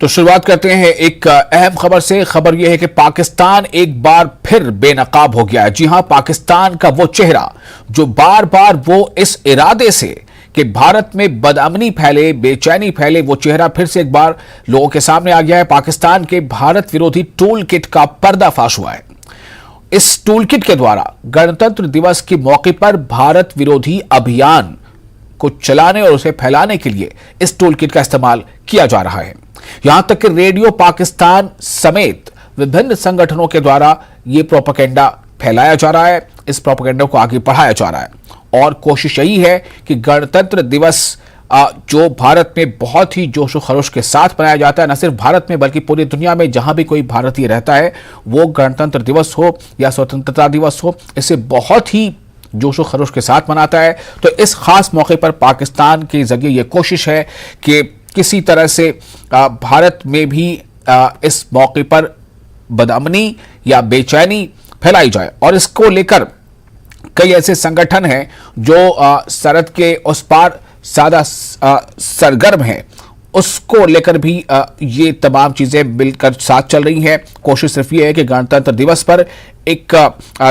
तो शुरुआत करते हैं एक अहम खबर से। खबर यह है कि पाकिस्तान एक बार फिर बेनकाब हो गया है। जी हां, पाकिस्तान का वो चेहरा जो बार बार वो इस इरादे से कि भारत में बदअमनी फैले, बेचैनी फैले, वो चेहरा फिर से एक बार लोगों के सामने आ गया है। पाकिस्तान के भारत विरोधी टूल किट का पर्दाफाश हुआ है। इस टूल किट के द्वारा गणतंत्र दिवस के मौके पर भारत विरोधी अभियान को चलाने और उसे फैलाने के लिए इस टूल किट का इस्तेमाल किया जा रहा है। यहां तक कि रेडियो पाकिस्तान समेत विभिन्न संगठनों के द्वारा यह प्रोपेगेंडा फैलाया जा रहा है, इस प्रोपेगेंडा को आगे बढ़ाया जा रहा है। और कोशिश यही है कि गणतंत्र दिवस जो भारत में बहुत ही जोशो खरोश के साथ मनाया जाता है, न सिर्फ भारत में बल्कि पूरी दुनिया में जहां भी कोई भारतीय रहता है, वो गणतंत्र दिवस हो या स्वतंत्रता दिवस हो, इसे बहुत ही जोशो खरोश के साथ मनाता है। तो इस खास मौके पर पाकिस्तान के जरिए यह कोशिश है कि किसी तरह से भारत में भी इस मौके पर बदअमनी या बेचैनी फैलाई जाए। और इसको लेकर कई ऐसे संगठन हैं जो सरहद के उस पार ज्यादा सरगर्म हैं, उसको लेकर भी ये तमाम चीजें मिलकर साथ चल रही हैं। कोशिश सिर्फ ये है कि गणतंत्र दिवस पर एक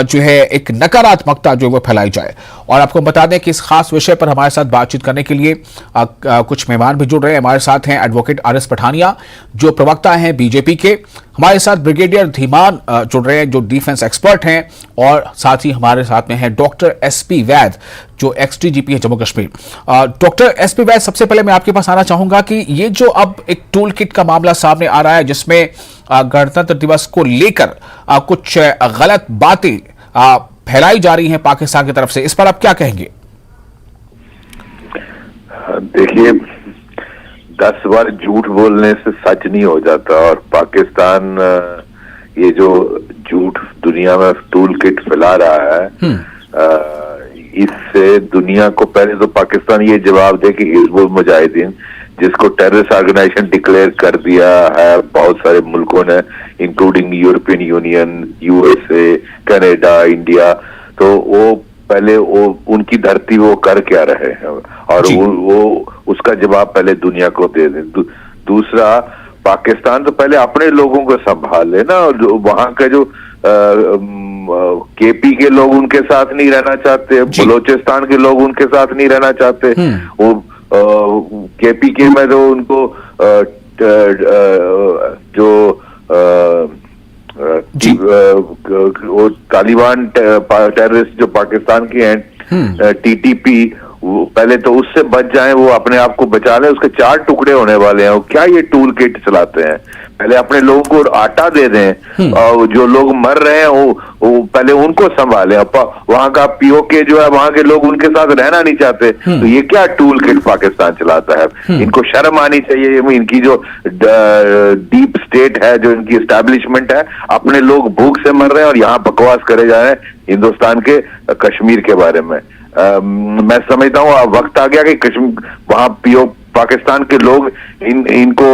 जो है एक नकारात्मकता जो वो फैलाई जाए। और आपको बता दें कि इस खास विषय पर हमारे साथ बातचीत करने के लिए कुछ मेहमान भी जुड़ रहे हैं। हमारे साथ हैं एडवोकेट आर.एस. पठानिया जो प्रवक्ता हैं बीजेपी के, हमारे साथ ब्रिगेडियर धीमान जुड़ रहे हैं जो डिफेंस एक्सपर्ट हैं, और साथ ही हमारे साथ में है डॉक्टर एस.पी. वैद जो एक्स-डीजीपी है जम्मू कश्मीर। Doctor S P. वैद, सबसे पहले मैं आपके पास आना चाहूंगा कि ये जो अब एक टूल किट का मामला सामने आ रहा है जिसमें गणतंत्र दिवस को लेकर कुछ गलत बातें फैलाई जा रही हैं पाकिस्तान की तरफ से, इस पर आप क्या कहेंगे? देखिए, 10 बार झूठ बोलने से सच नहीं हो जाता, और पाकिस्तान ये जो झूठ दुनिया में टूल किट फैला रहा है, इससे दुनिया को पहले तो पाकिस्तान ये जवाब दे कि हिजबुल मुजाहिदीन, जिसको टेररिस्ट ऑर्गेनाइजेशन डिक्लेयर कर दिया है बहुत सारे मुल्कों ने, including European union, USA, Canada, India, तो वो पहले वो उनकी धरती वो कर क्या रहे हैं, और वो उसका जवाब पहले दुनिया को दे दें। दूसरा, पाकिस्तान तो पहले अपने लोगों को संभाले ना, और वहां का जो केपी के लोग उनके साथ नहीं रहना चाहते, बलोचिस्तान के लोग उनके साथ नहीं रहना चाहते, वो केपी के में तो उनको जो वो तालिबान टेररिस्ट जो पाकिस्तान के हैं, टीटीपी, पहले तो उससे बच जाएं, वो अपने आप को बचा लें, उसके 4 टुकड़े होने वाले हैं। क्या ये टूल किट चलाते हैं? पहले अपने लोगों को आटा दे दें, और जो लोग मर रहे हैं वो पहले उनको संभालें। वहां का पीओके जो है, वहां के लोग उनके साथ रहना नहीं चाहते, तो ये क्या टूल किट पाकिस्तान चलाता है? इनको शर्म आनी चाहिए। इनकी जो डीप स्टेट है, जो इनकी एस्टैब्लिशमेंट है, अपने लोग भूख से मर रहे हैं और यहाँ बकवास करे जा रहे हैं हिंदुस्तान के कश्मीर के बारे में। मैं समझता हूँ अब वक्त आ गया कि कश्मीर, वहां पाकिस्तान के लोग इनको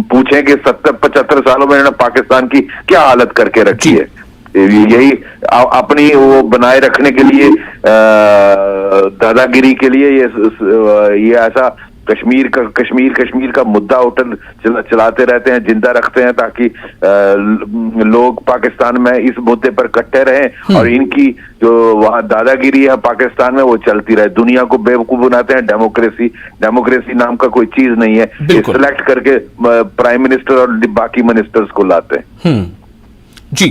पूछें कि 70-75 सालों में इन्होंने पाकिस्तान की क्या हालत करके रखी है। यही अपनी वो बनाए रखने के लिए, दादागिरी के लिए ये ऐसा कश्मीर का मुद्दा चलाते रहते हैं, जिंदा रखते हैं, ताकि लोग पाकिस्तान में इस मुद्दे पर इकट्ठे रहें, और इनकी जो वहां दादागिरी है पाकिस्तान में वो चलती रहे। दुनिया को बेवकूफ बनाते हैं। डेमोक्रेसी नाम का कोई चीज नहीं है। सिलेक्ट करके प्राइम मिनिस्टर और बाकी मिनिस्टर्स को लाते हैं। जी,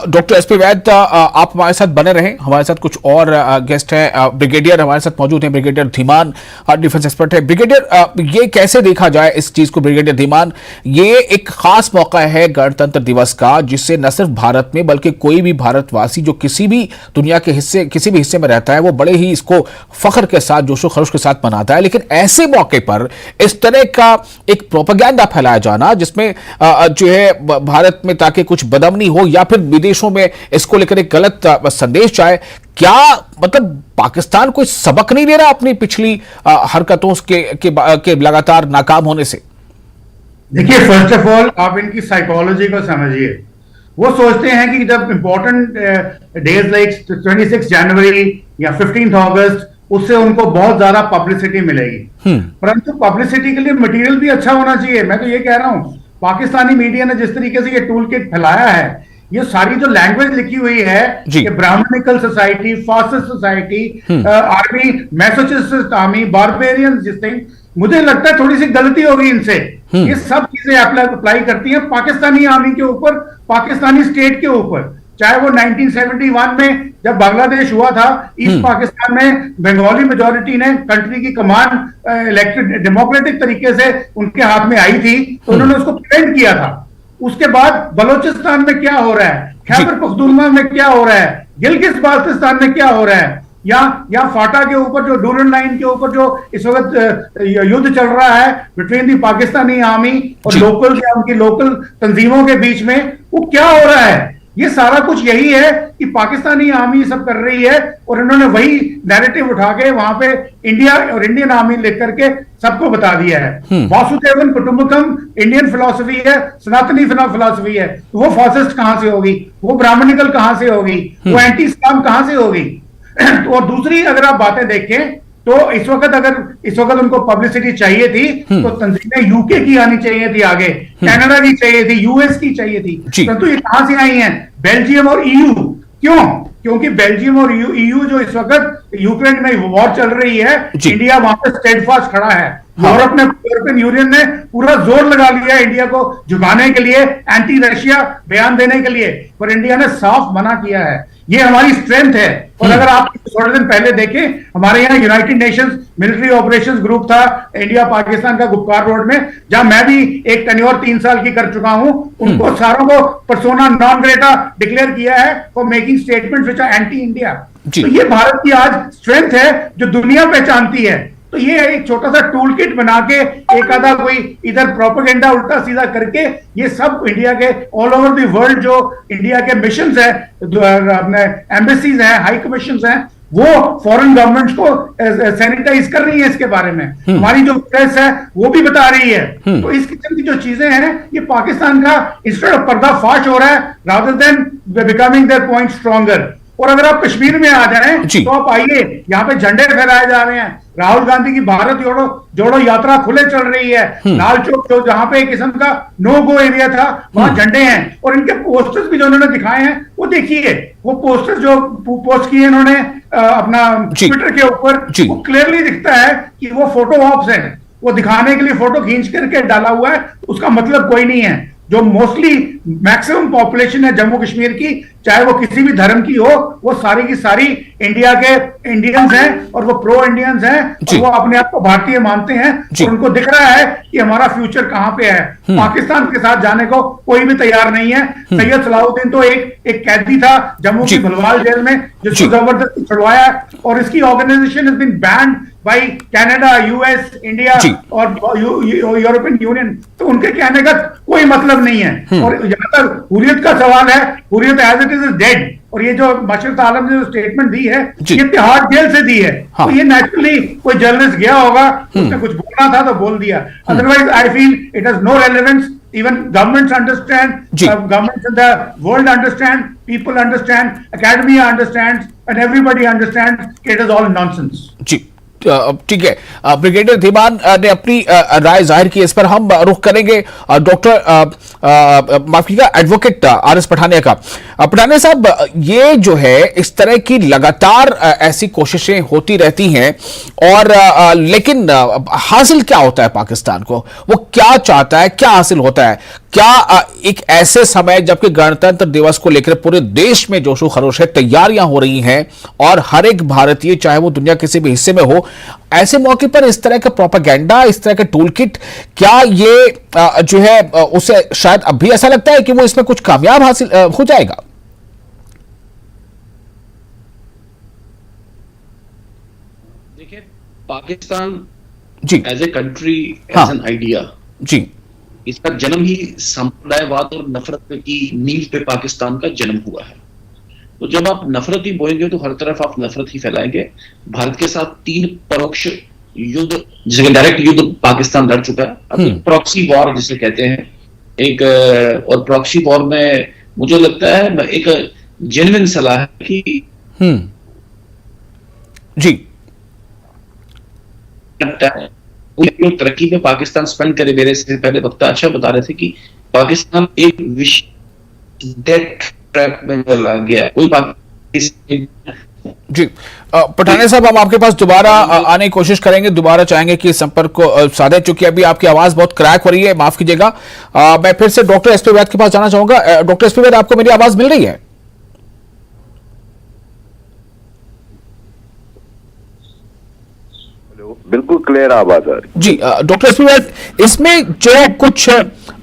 डॉक्टर एस.पी. वैद, आप हमारे साथ बने रहें। हमारे साथ कुछ और गेस्ट हैं, ब्रिगेडियर हमारे साथ मौजूद हैं, ब्रिगेडियर धीमान डिफेंस एक्सपर्ट है। ब्रिगेडियर, ये कैसे देखा जाए इस चीज को? ब्रिगेडियर धीमान, ये एक खास मौका है गणतंत्र दिवस का, जिससे न सिर्फ भारत में बल्कि कोई भी भारतवासी जो किसी भी दुनिया के हिस्से, किसी भी हिस्से में रहता है, वो बड़े ही इसको फख्र के साथ, जोशो खरोश के साथ मनाता है। लेकिन ऐसे मौके पर इस तरह का एक प्रोपेगेंडा फैलाया जाना, जिसमें जो है भारत में ताकि कुछ बदअमनी हो या फिर विदेशों में इसको लेकर एक गलत संदेश जाए, क्या मतलब पाकिस्तान कोई सबक नहीं ले रहा अपनी पिछली हरकतों के लगातार नाकाम होने से? देखिए, फर्स्ट ऑफ ऑल आप इनकी साइकोलॉजी को समझिए। वो सोचते हैं कि जब इंपॉर्टेंट डेज लाइक 26 जनवरी या 15 अगस्त उससे उनको बहुत ज्यादा पब्लिसिटी मिलेगी। परंतु पब्लिसिटी के लिए मटेरियल भी अच्छा होना चाहिए। मैं तो ये कह रहा हूं, पाकिस्तानी मीडिया ने जिस तरीके से ये टूल किट फैलाया है, ये सारी जो लैंग्वेज लिखी हुई है कि Brahmanical society, fascist society, army, masochist army, barbarian, जिस थिंग, मुझे लगता है थोड़ी सी गलती होगी इनसे। ये सब चीजें अप्लाई करती हैं पाकिस्तानी आर्मी के ऊपर, पाकिस्तानी स्टेट के ऊपर। चाहे वो 1971 में जब बांग्लादेश हुआ था, ईस्ट पाकिस्तान में बंगाली मेजोरिटी ने कंट्री की कमान इलेक्टेड डेमोक्रेटिक तरीके से उनके हाथ में आई थी, तो उन्होंने उसको प्रिवेंट किया था। उसके बाद बलोचिस्तान में क्या हो रहा है, खैबर पख्तूनख्वा में क्या हो रहा है, गिलगित बाल्टिस्तान में क्या हो रहा है, या फाटा के ऊपर जो डूरन लाइन के ऊपर जो इस वक्त युद्ध चल रहा है बिटवीन दी पाकिस्तानी आर्मी और लोकल या उनकी लोकल तंजीमों के बीच में, वो क्या हो रहा है। ये सारा कुछ यही है कि पाकिस्तानी आर्मी सब कर रही है, और इन्होंने वही नैरेटिव उठा के वहां पे इंडिया और इंडियन आर्मी लेकर के सबको बता दिया है। वासुदेवन कुटुंबकम इंडियन फिलॉसफी है, सनातनी फिलॉसफी है, तो वो फासिस्ट कहां से होगी, वो ब्राह्मणिकल कहां से होगी, वो एंटी इस्लाम कहां से होगी। और दूसरी अगर आप बातें देखें तो इस वक्त उनको पब्लिसिटी चाहिए थी तो तंजीमें यूके की आनी चाहिए थी, आगे कनाडा की चाहिए थी, यूएस की चाहिए थी, परंतु ये कहां से आई हैं? बेल्जियम और ईयू। क्यों? क्योंकि बेल्जियम और ईयू जो इस वक्त यूक्रेन में वॉर चल रही है, इंडिया वहां पे स्टेडफास्ट खड़ा है। यूरोपियन यूनियन ने पूरा जोर लगा लिया इंडिया को झुकाने के लिए, एंटी रशिया बयान देने के लिए, पर इंडिया ने साफ मना किया है। ये हमारी स्ट्रेंथ है। और अगर आप थोड़े दिन पहले देखें, हमारे यहाँ United Nations military operations group था इंडिया पाकिस्तान का गुप्कार रोड में, जहां मैं भी एक टेन्योर 3 साल की कर चुका हूं। उनको सारों को पर्सोना नॉन ग्रेटा डिक्लेयर किया है for making statements which are anti India. तो ये भारत की आज स्ट्रेंथ है जो दुनिया पहचानती है। तो ये एक छोटा सा टूल किट बना के एक आधा कोई इधर प्रोपेगेंडा उल्टा सीधा करके ये सब इंडिया के ऑल ओवर द वर्ल्ड जो इंडिया के मिशंस है, अपने एम्बेसीज हैं, हाई कमीशंस हैं, वो फॉरेन गवर्नमेंट्स को सैनिटाइज कर रही है इसके बारे में। हमारी जो प्रेस है वो भी बता रही है। तो इस किस्म की जो चीजें हैं, ये पाकिस्तान का इंस्टेड ऑफ पर्दाफाश हो रहा है rather than becoming their point stronger. और अगर आप कश्मीर में आ जाएं तो आप आइए, यहाँ पे झंडे फहराए जा रहे हैं। राहुल गांधी की भारत जोड़ो यात्रा खुले चल रही है। लाल चौक जो जहां पे एक किस्म का नो गो एरिया था, वहां झंडे हैं। और इनके पोस्टर्स भी जो उन्होंने दिखाए हैं, वो देखिए, वो पोस्टर्स जो पोस्ट किए इन्होंने अपना ट्विटर के ऊपर, वो क्लियरली दिखता है कि वो फोटो ऑप्स है। वो दिखाने के लिए फोटो खींच करके डाला हुआ है, उसका मतलब कोई नहीं है। जो मोस्टली मैक्सिमम पॉपुलेशन है जम्मू कश्मीर की, चाहे वो किसी भी धर्म की हो, वो सारी की सारी इंडिया के इंडियंस हैं और वो प्रो इंडियंस हैं और वो अपने आप को भारतीय मानते हैं। और उनको दिख रहा है कि हमारा फ्यूचर कहां पे है। पाकिस्तान के साथ जाने को कोई भी तैयार नहीं है। सैयद सलाउद्दीन तो एक कैदी था जम्मू की भलवाल जेल में, जिसको जबरदस्ती छुड़वाया, और इसकी organisation has been banned by Canada, US, India और यूरोपियन यूनियन। तो उनके कहने का कोई मतलब नहीं है। और जहां तक हुर्रियत का सवाल है, Hurriyat as it is dead. और ये जो मशरत आलम ने जो स्टेटमेंट दी है, ये तिहाड़ जेल से दी है। तो ये नेचुरली कोई जर्नलिस्ट गया होगा, उसने कुछ बोलना था तो बोल दिया। Otherwise I feel it has no relevance. Even governments understand, governments in the world understand, people understand, academia understands, and everybody understands it is all nonsense. जी, ठीक है। ब्रिगेडियर धीमान ने अपनी राय जाहिर की, इस पर हम रुख करेंगे डॉक्टर माफ कीजिएगा एडवोकेट आर.एस. पठानिया का। पठानिया साहब, ये जो है इस तरह की लगातार ऐसी कोशिशें होती रहती हैं, और लेकिन हासिल क्या होता है पाकिस्तान को? वो क्या चाहता है, क्या हासिल होता है? क्या एक ऐसे समय जबकि गणतंत्र दिवस को लेकर पूरे देश में जोशो खरोश है, तैयारियां हो रही हैं, और हर एक भारतीय चाहे वो दुनिया किसी भी हिस्से में हो, ऐसे मौके पर इस तरह का प्रोपेगेंडा, इस तरह का टूल किट, क्या ये जो है उसे शायद अब भी ऐसा लगता है कि वो इसमें कुछ कामयाब हासिल हो जाएगा? देखिए, Pakistan ji as a country, as an idea, जी, इसका जन्म ही संप्रदायवाद और नफरत की नींव पे पाकिस्तान का जन्म हुआ है। तो जब आप नफरत ही बोएंगे तो हर तरफ आप नफरत ही फैलाएंगे। भारत के साथ 3 परोक्ष युद्ध, जिसे डायरेक्ट युद्ध पाकिस्तान लड़ चुका है, अब प्रॉक्सी वॉर जिसे कहते हैं एक, और प्रॉक्सी वॉर में मुझे लगता है एक जेन्युइन सलाह है कि जी, लगता है वो तरक्की में पाकिस्तान स्पेंड करे। मेरे से पहले वक्ता अच्छा बता रहे थे कि पाकिस्तान एक डेट ट्रैप में चला गया। कोई पाकिस्तान जी पठाने साहब, हम आपके पास दोबारा आने की कोशिश करेंगे, दोबारा चाहेंगे कि संपर्क को साधे, चूंकि अभी आपकी आवाज बहुत क्रैक हो रही है, माफ कीजिएगा। मैं फिर से डॉक्टर एसपी वैद के पास जाना चाहूंगा। डॉक्टर एसपी वैद, आपको मेरी आवाज मिल रही है? बिल्कुल क्लियर आवाज आ रही जी डॉक्टर एसपी वैद, इसमें जो कुछ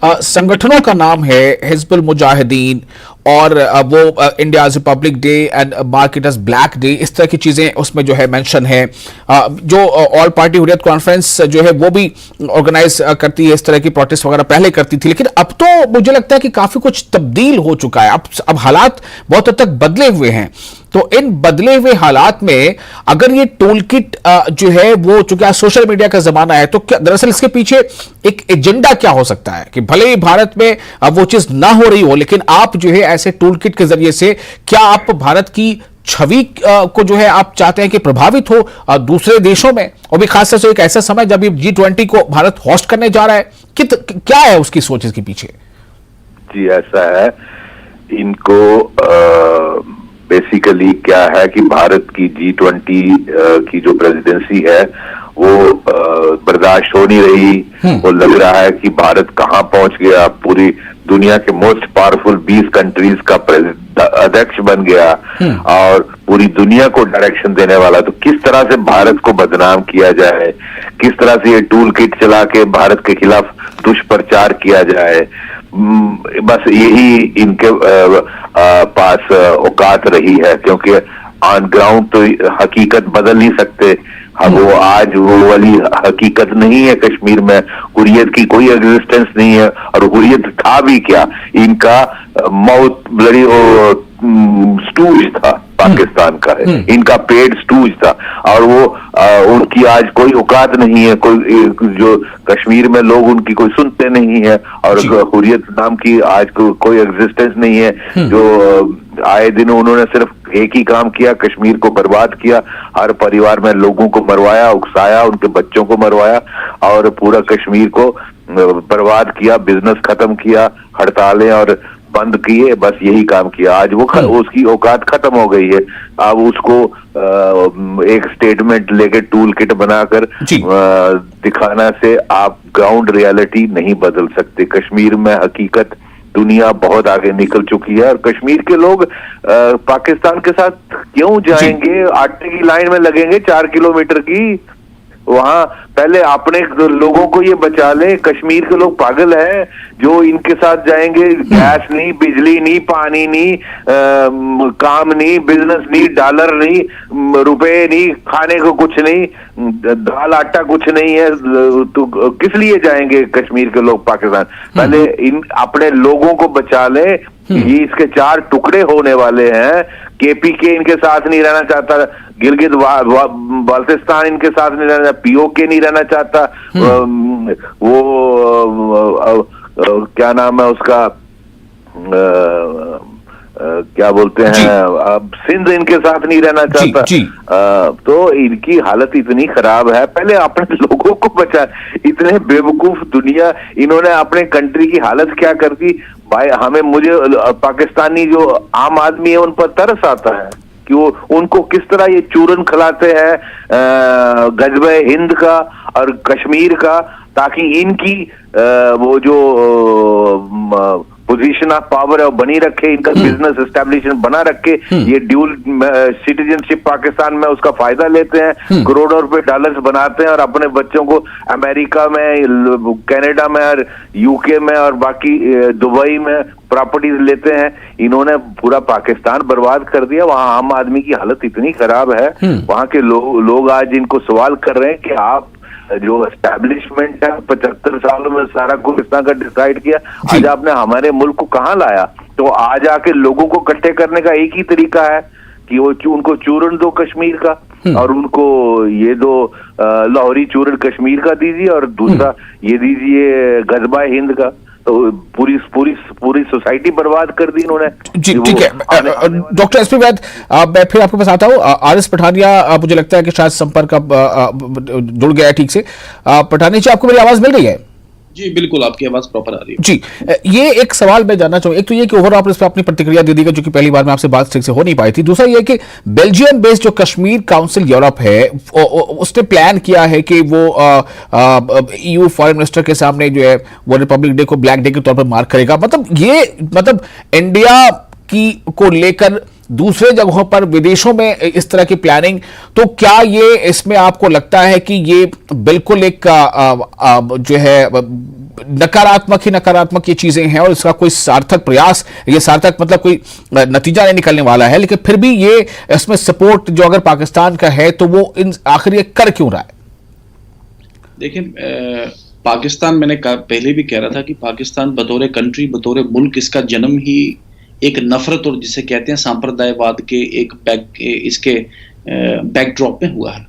संगठनों का नाम है, हिजबुल मुजाहिदीन और वो India's Republic day and marketers black day, इस तरह की चीजें उसमें जो है मेंशन है। जो ऑल पार्टी हुर्रियत कॉन्फ्रेंस जो है वो भी ऑर्गेनाइज करती है इस तरह की प्रोटेस्ट वगैरह, पहले करती थी, लेकिन अब तो मुझे लगता है कि काफी कुछ तब्दील हो चुका है। अब हालात बहुत हद तक बदले हुए हैं। तो इन बदले हुए हालात में अगर ये टूल किट जो है वो, चूंकि आज सोशल मीडिया का जमाना है, तो क्या दरअसल इसके पीछे एक एजेंडा क्या हो सकता है कि भले ही भारत में वो चीज ना हो रही हो, लेकिन आप जो है ऐसे टूल किट के जरिए से क्या आप भारत की छवि को जो है आप चाहते हैं कि प्रभावित हो दूसरे देशों में, और भी खासतौर से एक ऐसा समय जब ये G20 को भारत होस्ट करने जा रहा है, क्या है उसकी सोच इसके पीछे? जी ऐसा है, इनको बेसिकली क्या है कि भारत की G20 की जो प्रेसिडेंसी है वो बर्दाश्त हो नहीं रही। वो लग रहा है कि भारत कहां पहुंच गया, पूरी दुनिया के मोस्ट पावरफुल 20 कंट्रीज का अध्यक्ष बन गया और पूरी दुनिया को डायरेक्शन देने वाला। तो किस तरह से भारत को बदनाम किया जाए, किस तरह से ये टूल किट चला के भारत के खिलाफ दुष्प्रचार किया जाए, बस यही इनके पास औकात रही है। क्योंकि ऑन ग्राउंड तो हकीकत बदल नहीं सकते। अब वो आज वो वाली हकीकत नहीं है, कश्मीर में हुर्रियत की कोई एग्जिस्टेंस नहीं है। और हुर्रियत था भी क्या, इनका माउथ ब्लडी स्टूज था पाकिस्तान का, इनका पेड स्टूज था। और वो उनकी आज कोई औकात नहीं है, कोई जो कश्मीर में लोग उनकी कोई सुनते नहीं है। और हुर्रियत नाम की आज कोई एग्जिस्टेंस नहीं है। जो आए दिन उन्होंने सिर्फ एक ही काम किया, कश्मीर को बर्बाद किया। हर परिवार में लोगों को मरवाया, उकसाया, उनके बच्चों को मरवाया और पूरा कश्मीर को बर्बाद किया, बिजनेस खत्म किया, हड़तालें और बंद किए, बस यही काम किया। आज वो उसकी औकात खत्म हो गई है। अब उसको एक स्टेटमेंट लेके टूल किट बनाकर दिखाना से आप ग्राउंड रियलिटी नहीं बदल सकते। कश्मीर में हकीकत दुनिया बहुत आगे निकल चुकी है और कश्मीर के लोग पाकिस्तान के साथ क्यों जाएंगे? आटे की लाइन में लगेंगे 4 किलोमीटर की। वहां पहले अपने लोगों को ये बचा ले। कश्मीर के लोग पागल हैं जो इनके साथ जाएंगे। गैस नहीं, बिजली नहीं, पानी नहीं, काम नहीं, बिजनेस नहीं, डॉलर नहीं, रुपए नहीं, खाने को कुछ नहीं, दाल आटा कुछ नहीं है। तो किस लिए जाएंगे कश्मीर के लोग पाकिस्तान? पहले इन अपने लोगों को बचा ले। ये इसके 4 टुकड़े होने वाले हैं। KPK इनके साथ नहीं रहना चाहता, गिलगित बाल्टिस्तान इनके साथ नहीं रहना, POK नहीं रहना चाहता, वो क्या नाम है उसका, क्या बोलते हैं, अब सिंध इनके साथ नहीं रहना चाहता। तो इनकी हालत इतनी खराब है। पहले अपने लोगों को बचा। इतने बेवकूफ दुनिया, इन्होंने अपने कंट्री की हालत क्या कर दी भाई। मुझे पाकिस्तानी जो आम आदमी है उन पर तरस आता है कि वो उनको किस तरह ये चूरन खिलाते हैं गजबे हिंद का और कश्मीर का, ताकि इनकी वो जो पोजीशन ऑफ पावर है वो बनी रखे, इनका बिजनेस एस्टेब्लिशमेंट बना रखे। ये ड्यूल सिटीजनशिप पाकिस्तान में उसका फायदा लेते हैं, करोड़ों रुपए डॉलर्स बनाते हैं और अपने बच्चों को अमेरिका में, कनाडा में और UK में और बाकी दुबई में प्रॉपर्टीज लेते हैं। इन्होंने पूरा पाकिस्तान बर्बाद कर दिया। वहां आम आदमी की हालत इतनी खराब है। वहां के लोग आज इनको सवाल कर रहे हैं कि आप जो एस्टैब्लिशमेंट है 75 सालों में सारा कुछ इतना का डिसाइड किया, आज आपने हमारे मुल्क को कहां लाया? तो आज आके लोगों को इकट्ठे करने का एक ही तरीका है कि वो उनको चूरन दो कश्मीर का। और उनको ये दो लाहौरी चूरन कश्मीर का दीजिए और दूसरा ये दीजिए गजबा हिंद का, तो पूरी पूरी पूरी सोसाइटी बर्बाद कर दी इन्होंने। जी ठीक है डॉक्टर एसपी वैद, मैं फिर आपके पास आता हूँ। आर.एस. पठानिया, मुझे लगता है कि शायद संपर्क जुड़ गया है ठीक से। पठानिया जी, आपको मेरी आवाज मिल रही है? जी बिल्कुल, आपकी आवाज प्रॉपर आ रही है। जी, ये एक सवाल मैं जानना चाहूँ, एक तो ये कि ओवरऑल आप इस पर अपनी प्रतिक्रिया दे दीजिएगा, जो कि पहली बार में आपसे बात ठीक से हो नहीं पाई थी। दूसरा ये कि बेल्जियम बेस्ड जो कश्मीर काउंसिल यूरोप है, उसने प्लान किया है कि वो EU फॉरेन मिनिस्टर के सामने जो है वो रिपब्लिक डे को ब्लैक डे के तौर पर मार्क करेगा। मतलब इंडिया की को लेकर दूसरे जगहों पर विदेशों में इस तरह की प्लानिंग, तो क्या ये इसमें आपको लगता है कि ये बिल्कुल एक जो है नकारात्मक ये चीजें हैं और इसका कोई सार्थक प्रयास, ये सार्थक मतलब कोई नतीजा नहीं निकलने वाला है, लेकिन फिर भी ये इसमें सपोर्ट जो अगर पाकिस्तान का है तो वो आखिर ये कर क्यों रहा है? देखिए, पाकिस्तान, मैंने पहले भी कह रहा था कि पाकिस्तान बतौर कंट्री, बतौर मुल्क, इसका जन्म ही एक नफरत और जिसे कहते हैं सांप्रदायवाद के एक इसके बैकड्रॉप में हुआ है।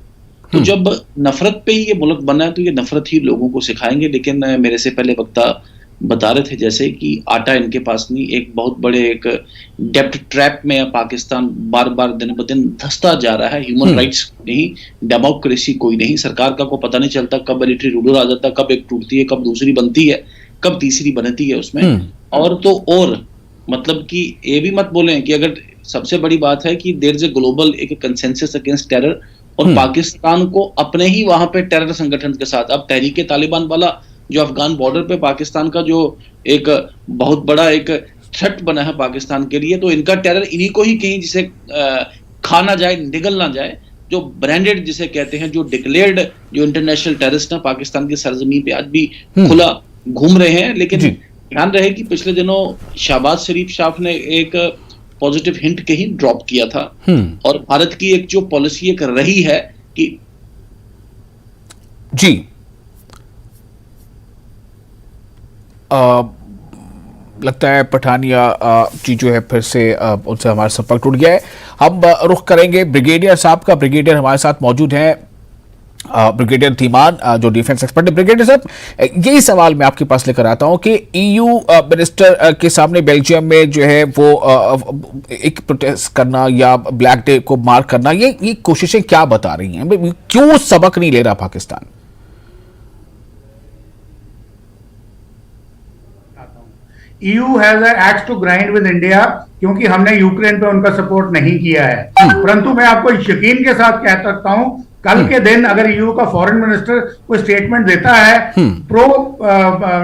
तो जब नफरत पे ही ये मुल्क बना है तो ये नफरत ही लोगों को सिखाएंगे। लेकिन मेरे से पहले वक्ता बता रहे थे जैसे कि आटा इनके पास नहीं, एक बहुत बड़े एक डेप्ट ट्रैप में पाकिस्तान बार बार दिन ब दिन धंसता जा रहा है। ह्यूमन राइट्स नहीं, डेमोक्रेसी कोई नहीं, सरकार का कोई पता नहीं चलता कब मिलिट्री रूलर आ जाता है, कब एक टूटती है, कब दूसरी बनती है, कब तीसरी बनती है उसमें। और मतलब कि ये भी मत बोलें कि अगर सबसे बड़ी बात है कि देयर इज ए ग्लोबल एक कंसेंसस अगेंस्ट टेरर, और पाकिस्तान को अपने ही वहां पे टेरर संगठन के साथ, अब तहरीके तालिबान वाला जो अफगान बॉर्डर पे पाकिस्तान का जो एक बहुत बड़ा एक थ्रेट बना है पाकिस्तान के लिए, तो इनका टेरर इन्हीं को ही कहीं जिसे खा ना जाए, निगल ना जाए, जो ब्रांडेड जिसे कहते हैं, जो डिक्लेयर्ड जो इंटरनेशनल टेररिस्ट है पाकिस्तान की सरजमीन पे आज भी खुला घूम रहे हैं। लेकिन ध्यान रहे कि पिछले दिनों शहबाज शरीफ साहब ने एक पॉजिटिव हिंट कहीं ड्रॉप किया था, और भारत की एक जो पॉलिसी एक रही है कि जी लगता है पठानिया जी जो है फिर से उनसे हमारा संपर्क टूट गया है। हम रुख करेंगे ब्रिगेडियर साहब का। ब्रिगेडियर हमारे साथ मौजूद हैं, ब्रिगेडियर धीमान जो डिफेंस एक्सपर्ट है। ब्रिगेडियर साहब, यही सवाल मैं आपके पास लेकर आता हूं कि EU मिनिस्टर के सामने बेल्जियम में जो है वो एक प्रोटेस्ट करना या ब्लैक डे को मार्क करना, ये कोशिशें क्या बता रही हैं? क्यों सबक नहीं ले रहा Pakistan? EU has an axe to grind with India, क्योंकि हमने यूक्रेन पे उनका सपोर्ट नहीं किया है। परंतु मैं आपको यकीन के साथ कह सकता हूं, कल के दिन अगर EU का फॉरेन मिनिस्टर कोई स्टेटमेंट देता है pro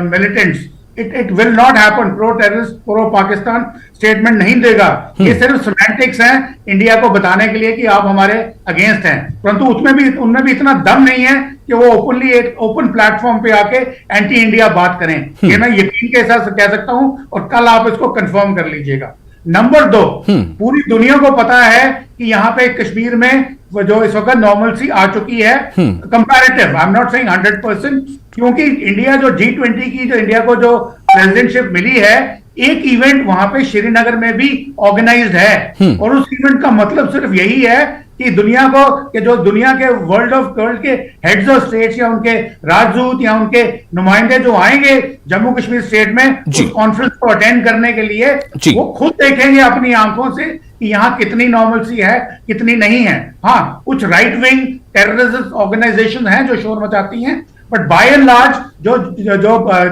militants, it will not happen. Pro terrorist, pro Pakistan statement नहीं देगा। ये सिर्फ सिमेंटिक्स हैं इंडिया को बताने के लिए कि आप हमारे अगेंस्ट हैं, परंतु उनमें भी इतना दम नहीं है कि वो ओपनली एक ओपन प्लेटफॉर्म पे आके एंटी इंडिया बात करें। ये मैं यकीन के साथ कह सकता हूं, और कल आप इसको कंफर्म कर लीजिएगा। नंबर 2, पूरी दुनिया को पता है कि यहाँ पे कश्मीर में जो इस वक्त नॉर्मलसी आ चुकी है, comparative, I am not saying 100%, क्योंकि इंडिया जो G20 की जो इंडिया को जो प्रेसिडेंटशिप मिली है, एक इवेंट वहां पे श्रीनगर में भी ऑर्गेनाइज्ड है, और उस इवेंट का मतलब सिर्फ यही है कि दुनिया को, कि जो दुनिया के वर्ल्ड के हेड्स ऑफ स्टेट्स या उनके राजदूत या उनके नुमाइंदे जो आएंगे जम्मू कश्मीर स्टेट में उस कॉन्फ्रेंस को अटेंड करने के लिए, वो खुद देखेंगे अपनी आंखों से कि यहाँ कितनी नॉर्मलसी है, कितनी नहीं है। हाँ, कुछ राइट विंग टेररिस्ट ऑर्गेनाइजेशन हैं जो शोर मचाती हैं, बट बाय एंड लार्ज जो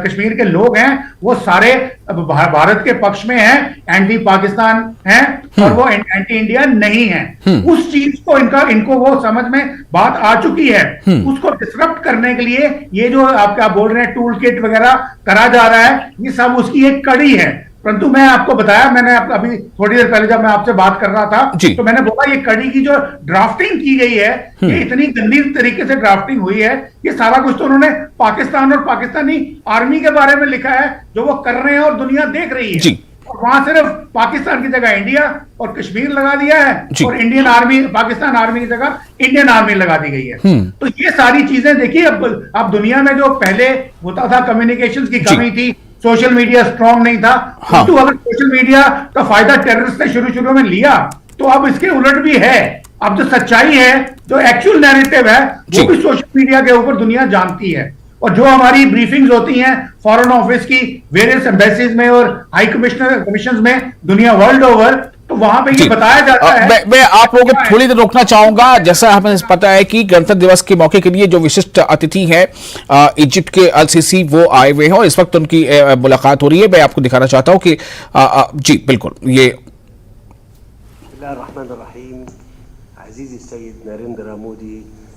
कश्मीर के लोग हैं वो सारे भारत के पक्ष में हैं, एंटी पाकिस्तान हैं, और वो एंटी इंडिया नहीं है। उस चीज को इनको वो समझ में बात आ चुकी है। उसको डिसरप्ट करने के लिए ये जो आप बोल रहे हैं टूल किट वगैरह करा जा रहा है, ये सब उसकी एक कड़ी है। परंतु मैं आपको बताया, मैंने अभी थोड़ी देर पहले जब मैं आपसे बात कर रहा था तो मैंने बोला ये कड़ी की जो ड्राफ्टिंग की गई है, ये इतनी गंदी तरीके से ड्राफ्टिंग हुई है। ये सारा कुछ तो उन्होंने पाकिस्तान और पाकिस्तानी आर्मी के बारे में लिखा है, जो वो कर रहे हैं और दुनिया देख रही है। और वहां सिर्फ पाकिस्तान की जगह इंडिया और कश्मीर लगा दिया है, और इंडियन आर्मी, पाकिस्तान आर्मी की जगह इंडियन आर्मी लगा दी गई है। तो ये सारी चीजें देखिए, अब दुनिया में जो पहले होता था कम्युनिकेशंस की कमी थी, सोशल मीडिया स्ट्रांग नहीं था, तो अगर सोशल मीडिया का फायदा टेररिस्ट ने शुरू में लिया, तो अब इसके उलट भी है। अब जो सच्चाई है, जो एक्चुअल नैरेटिव है, वो भी सोशल मीडिया के ऊपर दुनिया जानती है। और जो हमारी ब्रीफिंग्स होती हैं फॉरेन ऑफिस की वेरियस एम्बेसीज में और हाई कमिश्नर में दुनिया वर्ल्ड ओवर, तो वहां पे ये बताया जाता है। मैं आप लोगों को थोड़ी देर रोकना चाहूंगा। जैसा हमें पता है कि गणतंत्र दिवस के मौके के लिए जो विशिष्ट अतिथि हैं इजिप्ट के अल-सीसी, वो आए हुए हैं और इस वक्त उनकी मुलाकात हो रही है। मैं आपको दिखाना चाहता हूं कि जी बिल्कुल, ये अजीज़ सैयद नरेंद्र मोदी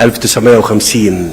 1950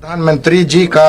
प्रधानमंत्री जी का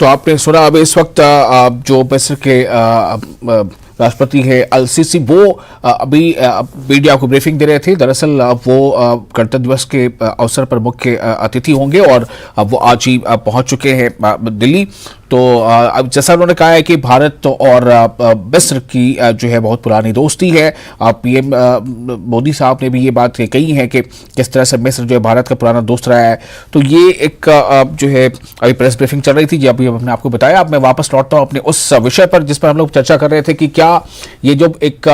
तो आपने सुना अभी इस वक्त जो मिस्र के राष्ट्रपति है अल-सीसी, वो अभी मीडिया को ब्रीफिंग दे रहे थे। दरअसल वो गणतंत्र दिवस के अवसर पर मुख्य अतिथि होंगे और वो आज ही पहुंच चुके हैं दिल्ली। तो अब जैसा उन्होंने कहा है कि भारत और मिस्र की जो है बहुत पुरानी दोस्ती है। पीएम मोदी साहब ने भी ये बात कही है कि किस तरह से मिस्र जो है भारत का पुराना दोस्त रहा है। तो ये एक जो है अभी प्रेस ब्रीफिंग चल रही थी, जब हमने आपको बताया। अब मैं वापस लौटता हूँ अपने उस विषय पर जिस पर हम लोग चर्चा कर रहे थे कि क्या ये जो एक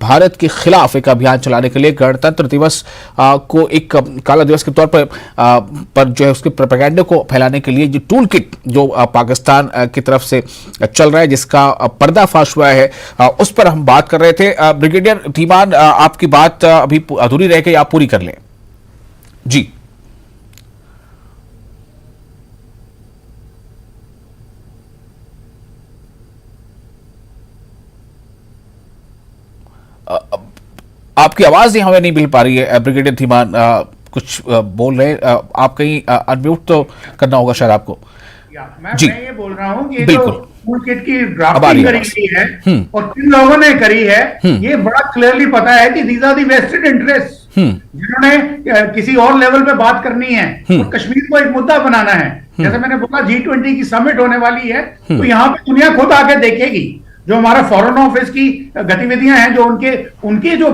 भारत के खिलाफ एक अभियान चलाने के लिए गणतंत्र दिवस को एक काला दिवस के तौर पर जो है उसके प्रोपेगेंडा को फैलाने के लिए जो टूल किट जो पाकिस्तान की तरफ से चल रहा है, जिसका पर्दाफाश हुआ है, उस पर हम बात कर रहे थे। ब्रिगेडियर धीमान, आपकी बात अभी अधूरी रह गई, आप पूरी कर लें। जी आपकी आवाज ही हमें नहीं मिल पा रही है ब्रिगेडियर धीमान, कुछ बोल रहे हैं आप, कहीं अनम्यूट तो करना होगा शायद आपको। मैं ये बोल रहा हूँ कि बिल्कुल टूल किट की ड्राफ्टिंग करी गई है और किन लोगों ने करी है, ये बड़ा क्लियरली पता है कि these are the vested interest जिन्होंने किसी और लेवल पे बात करनी है और कश्मीर को एक मुद्दा बनाना है। जैसे मैंने बोला G20 की समिट होने वाली है, तो यहाँ पे दुनिया खुद आके देखेगी। जो हमारा फॉरेन ऑफिस की गतिविधियां हैं, जो उनके जो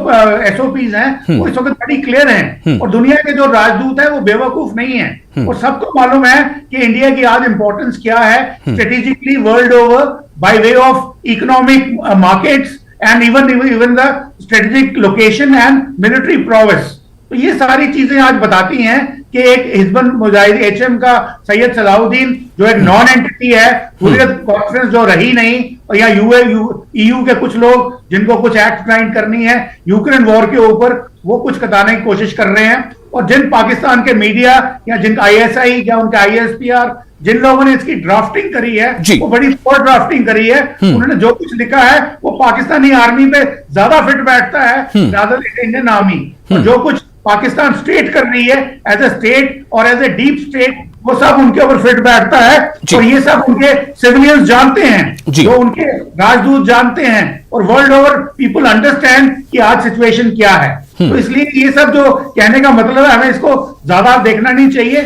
SOPs हैं, वो इस वक्त बड़ी क्लियर हैं और दुनिया के जो राजदूत है वो बेवकूफ नहीं है और सबको मालूम है कि इंडिया की आज इंपॉर्टेंस क्या है strategically world over by way of economic markets and even the strategic location and military prowess. तो ये सारी चीजें आज बताती हैं कि एक हिजबुल मुजाहिदीन HM का सैयद सलाउद्दीन जो एक नॉन एंटिटी है, हुर्रियत कॉन्फ्रेंस जो रही नहीं, और या EU के कुछ लोग जिनको कुछ एक्ट साइन करनी है यूक्रेन वॉर के ऊपर, वो कुछ बताने की कोशिश कर रहे हैं। और जिन पाकिस्तान के मीडिया या जिनका ISI या उनका ISPR जिन लोगों ने इसकी ड्राफ्टिंग करी है, वो बड़ी पोर ड्राफ्टिंग करी है, उन्होंने जो कुछ लिखा है वो पाकिस्तानी आर्मी पे ज्यादा फिट बैठता है ज्यादा इंडियन आर्मी। जो कुछ पाकिस्तान स्टेट कर रही है एज ए स्टेट और एज ए डीप स्टेट, वो सब उनके ऊपर फिट बैठता है और ये सब उनके सिविलियंस जानते हैं, जो उनके राजदूत जानते हैं और वर्ल्ड ओवर पीपल अंडरस्टैंड कि आज सिचुएशन क्या है। तो इसलिए ये सब जो कहने का मतलब है, हमें इसको ज्यादा देखना नहीं चाहिए।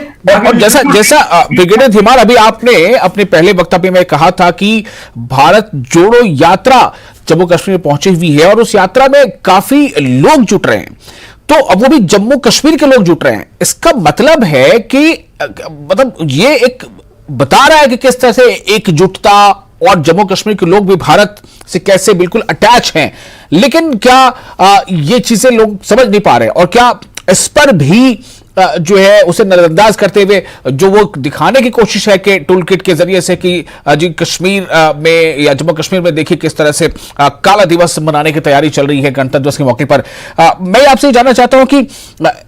और जैसा ब्रिगेडियर धीमान, अभी आपने अपने पहले वक्तव्य में कहा था कि भारत जोड़ो यात्रा जम्मू कश्मीर में पहुंची हुई है और उस यात्रा में काफी लोग जुट रहे हैं, तो अब वो भी जम्मू कश्मीर के लोग जुट रहे हैं। इसका मतलब है कि मतलब ये एक बता रहा है कि किस तरह से एकजुटता और जम्मू कश्मीर के लोग भी भारत से कैसे बिल्कुल अटैच हैं। लेकिन क्या ये चीजें लोग समझ नहीं पा रहे और क्या इस पर भी जो है उसे नजरअंदाज करते हुए जो वो दिखाने की कोशिश है कि टूल किट के जरिए से कि जी कश्मीर में या जम्मू कश्मीर में देखिए किस तरह से काला दिवस मनाने की तैयारी चल रही है गणतंत्र दिवस के मौके पर। मैं आपसे ये जानना चाहता हूं कि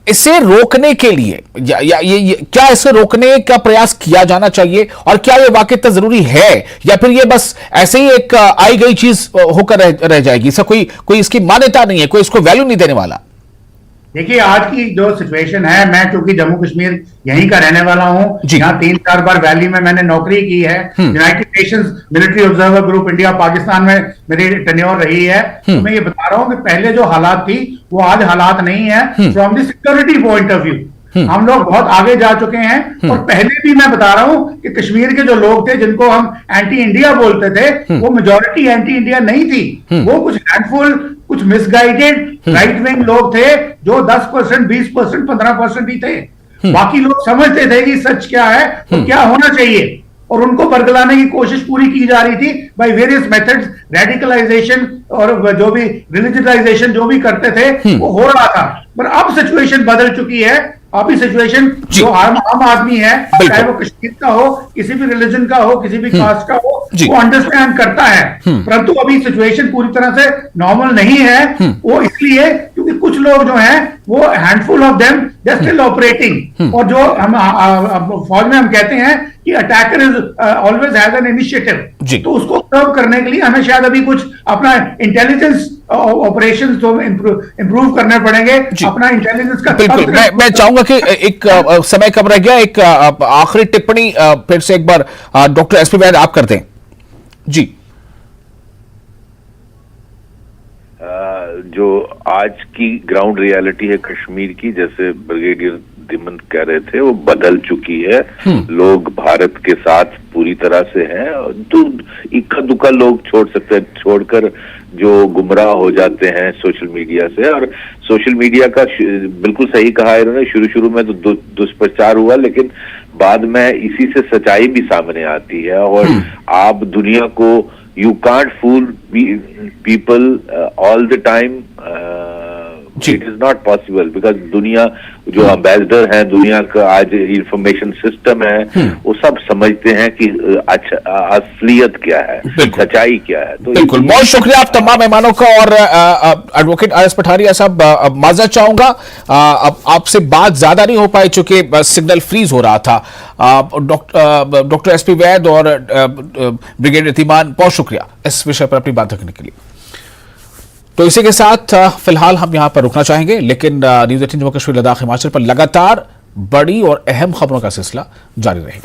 इसे रोकने के लिए क्या इसे रोकने का प्रयास किया जाना चाहिए और क्या ये वाकई इतना जरूरी है या फिर ये बस ऐसे ही एक आई गई चीज होकर रह जाएगी, इसका कोई इसकी मान्यता नहीं है, कोई इसको वैल्यू नहीं देने वाला? देखिए आज की जो सिचुएशन है, मैं क्योंकि जम्मू कश्मीर यहीं का रहने वाला हूं, यहाँ 3-4 बार वैली में मैंने नौकरी की है, United Nations military observer group India Pakistan में मेरी टेन्योर रही है, तो मैं ये बता रहा हूं कि पहले जो हालात थी वो आज हालात नहीं है। From the security point of view हम लोग बहुत आगे जा चुके हैं। और पहले भी मैं बता रहा हूं कि कश्मीर के जो लोग थे जिनको हम एंटी इंडिया बोलते थे, वो मेजोरिटी एंटी इंडिया नहीं थी, वो कुछ हैंडफुल कुछ मिसगाइडेड राइट विंग लोग थे जो 10%, 20%, 15% ही थे। बाकी लोग समझते थे कि सच क्या है और क्या होना चाहिए, और उनको बरगलाने की कोशिश पूरी की जा रही थी बाय वेरियस मेथड्स। रेडिकलाइजेशन और जो भी रिलीजियलाइजेशन जो भी करते थे वो हो रहा था, पर अब सिचुएशन बदल चुकी है। अभी सिचुएशन जो आम आदमी है, चाहे वो कश्मीर का हो, किसी भी रिलीजन का हो, किसी भी कास्ट का हो, वो अंडरस्टैंड करता है। परंतु अभी सिचुएशन पूरी तरह से नॉर्मल नहीं है। वो इसलिए क्योंकि कुछ लोग जो हैं वो handful of them they are still operating, और जो हम फौज में हम कहते हैं कि attacker is always has an initiative, तो उसको सर्व करने के लिए हमें शायद अभी कुछ अपना इंटेलिजेंस ऑपरेशंस तो इंप्रूव करने पड़ेंगे, अपना इंटेलिजेंस का। बिल्कुल, मैं चाहूंगा कि एक समय कम रह गया, एक आखिरी टिप्पणी फिर से एक बार डॉक्टर एसपी वैद आप कर दें जी। जो आज की ग्राउंड रियलिटी है कश्मीर की, जैसे ब्रिगेडियर दिमन कह रहे थे, वो बदल चुकी है। लोग भारत के साथ पूरी तरह से हैं, तो इक्का दुक्का लोग छोड़ सकते हैं, छोड़कर जो गुमराह हो जाते हैं सोशल मीडिया से। और सोशल मीडिया का बिल्कुल सही कहा है इन्होंने, शुरू में तो दुष्प्रचार हुआ, लेकिन बाद में इसी से सच्चाई भी सामने आती है। और आप दुनिया को you can't fool people all the time. It is not possible because दुनिया जो एम्बेसडर हैं, दुनिया का आज इंफॉर्मेशन सिस्टम है, वो सब समझते हैं कि अच्छा असलियत क्या है, सच्चाई क्या है। तो बिल्कुल, बहुत शुक्रिया आप तमाम मेहमानों का। और एडवोकेट आर एस पठारिया साहब, माजरत चाहूंगा, अब आपसे बात ज्यादा नहीं हो पाई चूंकि सिग्नल फ्रीज हो रहा था। डॉक्टर एसपी वैद और ब्रिगेडियर तिमान, बहुत शुक्रिया इस विषय पर अपनी बात रखने के लिए। तो इसी के साथ फिलहाल हम यहां पर रुकना चाहेंगे, लेकिन न्यूज़ 18 जम्मू कश्मीर लद्दाख हिमाचल पर लगातार बड़ी और अहम खबरों का सिलसिला जारी रहेगा।